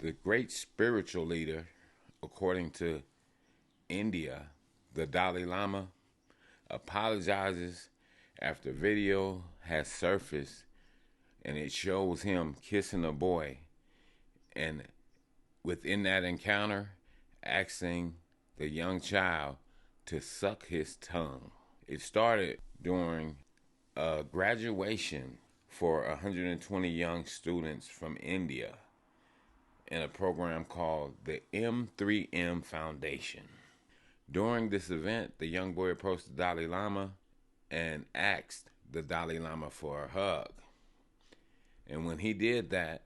The great spiritual leader, according to India, the Dalai Lama, apologizes after video has surfaced and it shows him kissing a boy, and within that encounter asking the young child to suck his tongue. It started during a graduation for 120 young students from India in a program called the M3M Foundation. During this event, the young boy approached the Dalai Lama and asked the Dalai Lama for a hug. And when he did that,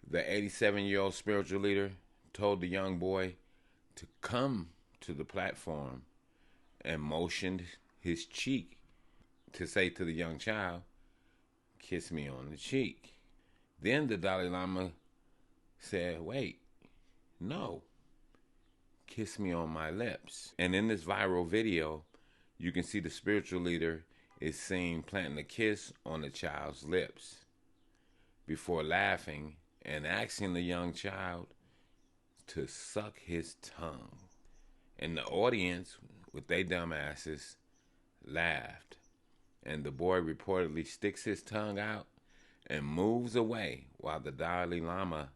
the 87-year-old spiritual leader told the young boy to come to the platform and motioned his cheek to say to the young child, "Kiss me on the cheek." Then the Dalai Lama said, "Wait, no, kiss me on my lips." And in this viral video, you can see the spiritual leader is seen planting a kiss on the child's lips before laughing and asking the young child to suck his tongue. And the audience, with their dumbasses, laughed. And the boy reportedly sticks his tongue out and moves away while the Dalai Lama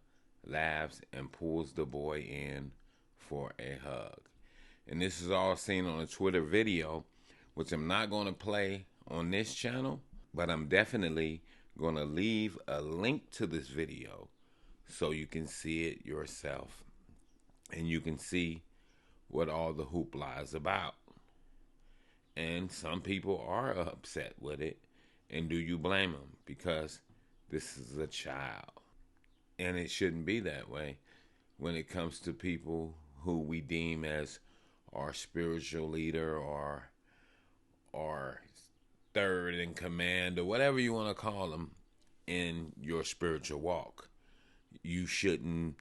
laughs and pulls the boy in for a hug. And this is all seen on a Twitter video, which I'm not going to play on this channel, but I'm definitely going to leave a link to this video so you can see it yourself and you can see what all the hoopla is about. And some people are upset with it, and do you blame them? Because this is a child, and it shouldn't be that way when it comes to people who we deem as our spiritual leader or third in command or whatever you want to call them in your spiritual walk. You shouldn't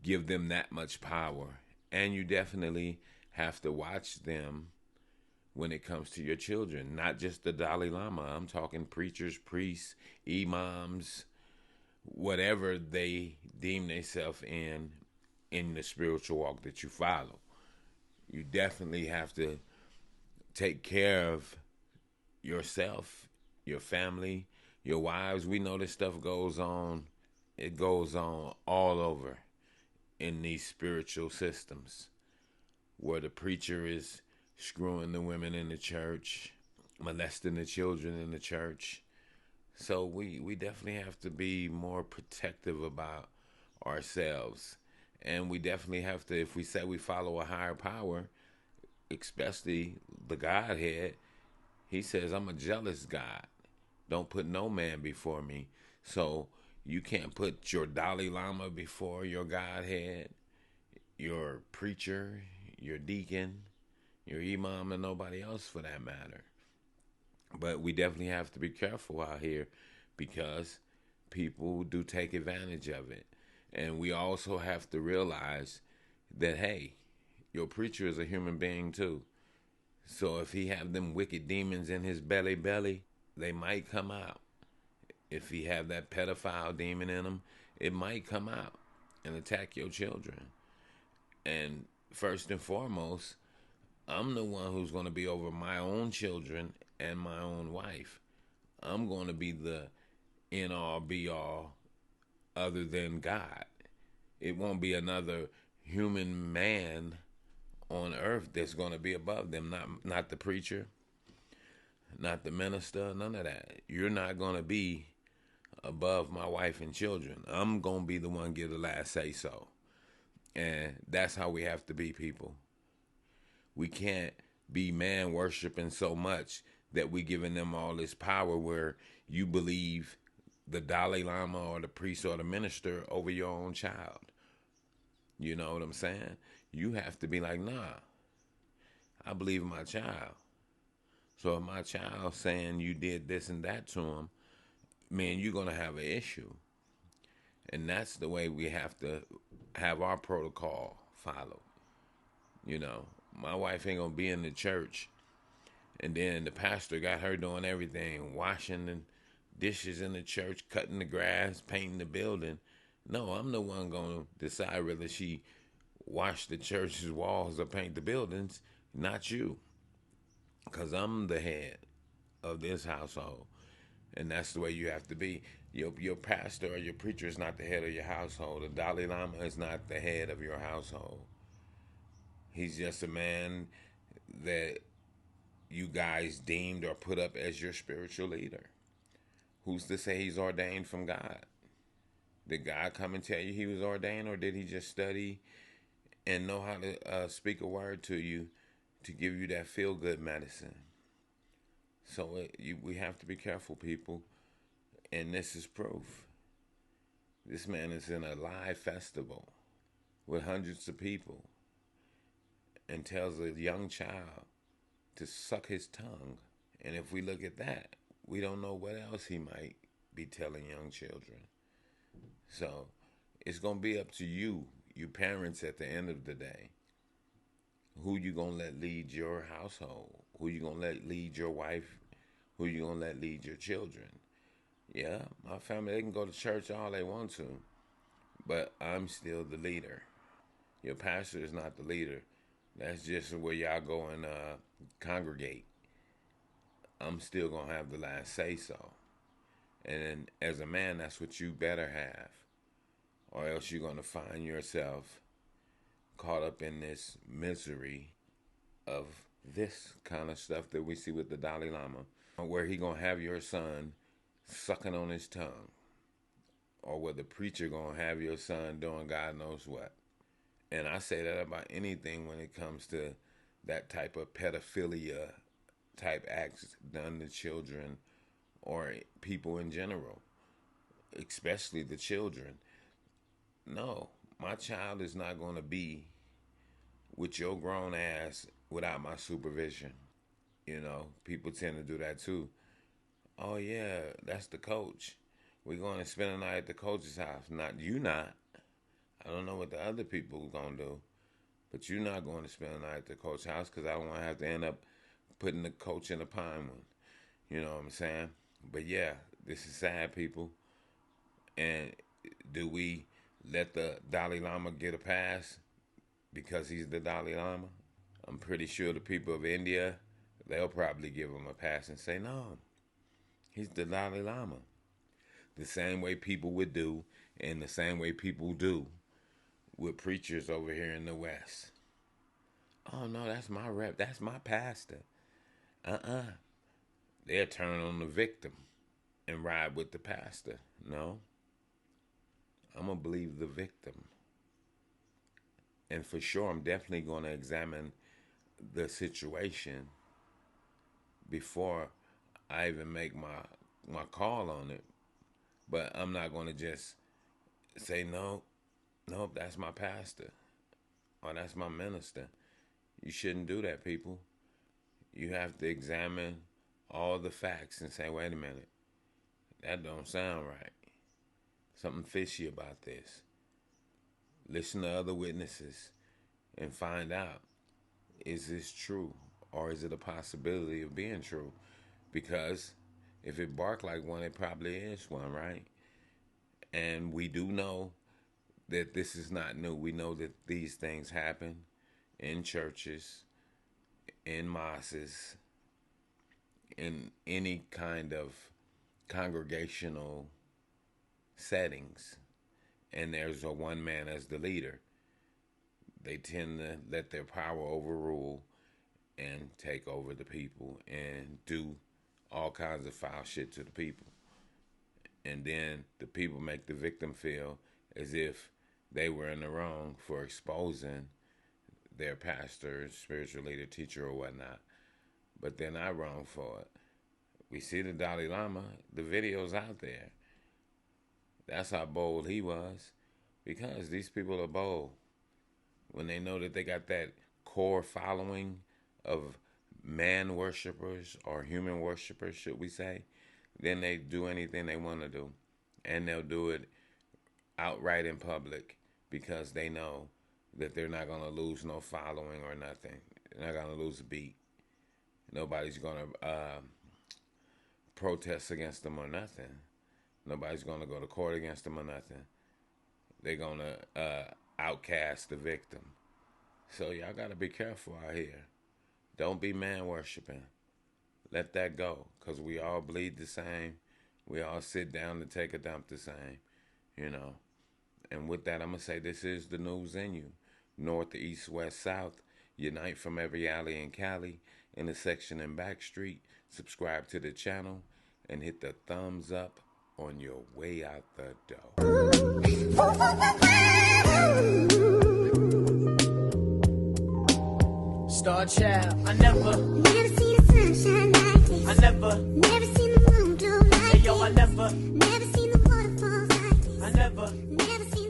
give them that much power, and you definitely have to watch them when it comes to your children, not just the Dalai Lama. I'm talking preachers, priests, imams, whatever they deem themselves in the spiritual walk that you follow. You definitely have to take care of yourself, your family, your wives. We know this stuff goes on. It goes on all over in these spiritual systems where the preacher is screwing the women in the church, molesting the children in the church. So we definitely have to be more protective about ourselves. And we definitely have to, if we say we follow a higher power, especially the Godhead, he says, "I'm a jealous God. Don't put no man before me." So you can't put your Dalai Lama before your Godhead, your preacher, your deacon, your imam, and nobody else for that matter. But we definitely have to be careful out here because people do take advantage of it. And we also have to realize that, hey, your preacher is a human being too. So if he have them wicked demons in his belly, they might come out. If he have that pedophile demon in him, it might come out and attack your children. And first and foremost, I'm the one who's going to be over my own children and my own wife. I'm going to be the end all be all other than God. It won't be another human man on earth that's going to be above them. Not the preacher, not the minister, none of that. You're not going to be above my wife and children. I'm going to be the one give the last say so. And that's how we have to be, people. We can't be man worshiping so much that we giving them all this power where you believe the Dalai Lama or the priest or the minister over your own child. You know what I'm saying? You have to be like, nah, I believe in my child. So if my child saying you did this and that to him, man, you're going to have an issue. And that's the way we have to have our protocol followed. You know, my wife ain't going to be in the church and then the pastor got her doing everything, washing the dishes in the church, cutting the grass, painting the building. No, I'm the one going to decide whether she wash the church's walls or paint the buildings, not you. Because I'm the head of this household. And that's the way you have to be. Your pastor or your preacher is not the head of your household. The Dalai Lama is not the head of your household. He's just a man that you guys deemed or put up as your spiritual leader. Who's to say he's ordained from God? Did God come and tell you he was ordained, or did he just study and know how to speak a word to you to give you that feel good medicine? So we have to be careful, people. And this is proof. This man is in a live festival with hundreds of people and tells a young child to suck his tongue. And if we look at that, we don't know what else he might be telling young children. So it's going to be up to you, you parents, at the end of the day. Who you going to let lead your household? Who you going to let lead your wife? Who you going to let lead your children? Yeah, my family, they can go to church all they want to, but I'm still the leader. Your pastor is not the leader. That's just where y'all go and congregate. I'm still going to have the last say so. And then, as a man, that's what you better have. Or else you're going to find yourself caught up in this misery of this kind of stuff that we see with the Dalai Lama, where he going to have your son sucking on his tongue, or where the preacher going to have your son doing God knows what. And I say that about anything when it comes to that type of pedophilia type acts done to children or people in general, especially the children. No, my child is not going to be with your grown ass without my supervision. You know, people tend to do that too. Oh yeah, that's the coach. We're going to spend the night at the coach's house. Not you, not. I don't know what the other people are going to do, but you're not going to spend the night at the coach's house because I don't want to have to end up putting the coach in a pine one. You know what I'm saying? But yeah, this is sad, people. And do we let the Dalai Lama get a pass because he's the Dalai Lama? I'm pretty sure the people of India, they'll probably give him a pass and say, no, he's the Dalai Lama. The same way people would do, and the same way people do with preachers over here in the West. Oh, no, that's my rep. That's my pastor. They'll turn on the victim and ride with the pastor. No, I'm going to believe the victim. And for sure, I'm definitely going to examine the situation before I even make my call on it. But I'm not going to just say, no, nope, that's my pastor or that's my minister. You shouldn't do that, people. You have to examine all the facts and say, wait a minute, that don't sound right. Something fishy about this. Listen to other witnesses and find out, is this true or is it a possibility of being true? Because if it barked like one, it probably is one, right? And we do know that this is not new. We know that these things happen in churches, in mosques, in any kind of congregational settings. And there's a one man as the leader. They tend to let their power overrule and take over the people and do all kinds of foul shit to the people. And then the people make the victim feel as if they were in the wrong for exposing their pastor, spiritual leader, teacher, or whatnot. But they're not wrong for it. We see the Dalai Lama, the video's out there. That's how bold he was. Because these people are bold. When they know that they got that core following of man worshippers or human worshippers, should we say, then they do anything they want to do. And they'll do it outright in public because they know that they're not going to lose no following or nothing. They're not going to lose a beat. Nobody's going to protest against them or nothing. Nobody's going to go to court against them or nothing. they're gonna outcast the victim. So y'all gotta be careful out here. Don't be man worshiping. Let that go, because we all bleed the same. We all sit down to take a dump the same, you know. And with that, I'm going to say this is the news in you. North, east, west, south. Unite from every alley in Cali, intersection and back street. Subscribe to the channel and hit the thumbs up on your way out the door. Star child, I never seen the sunshine like this. I never Seen the moon glow like Hey yo, I never this. Never seen the waterfalls like this. I never Never seen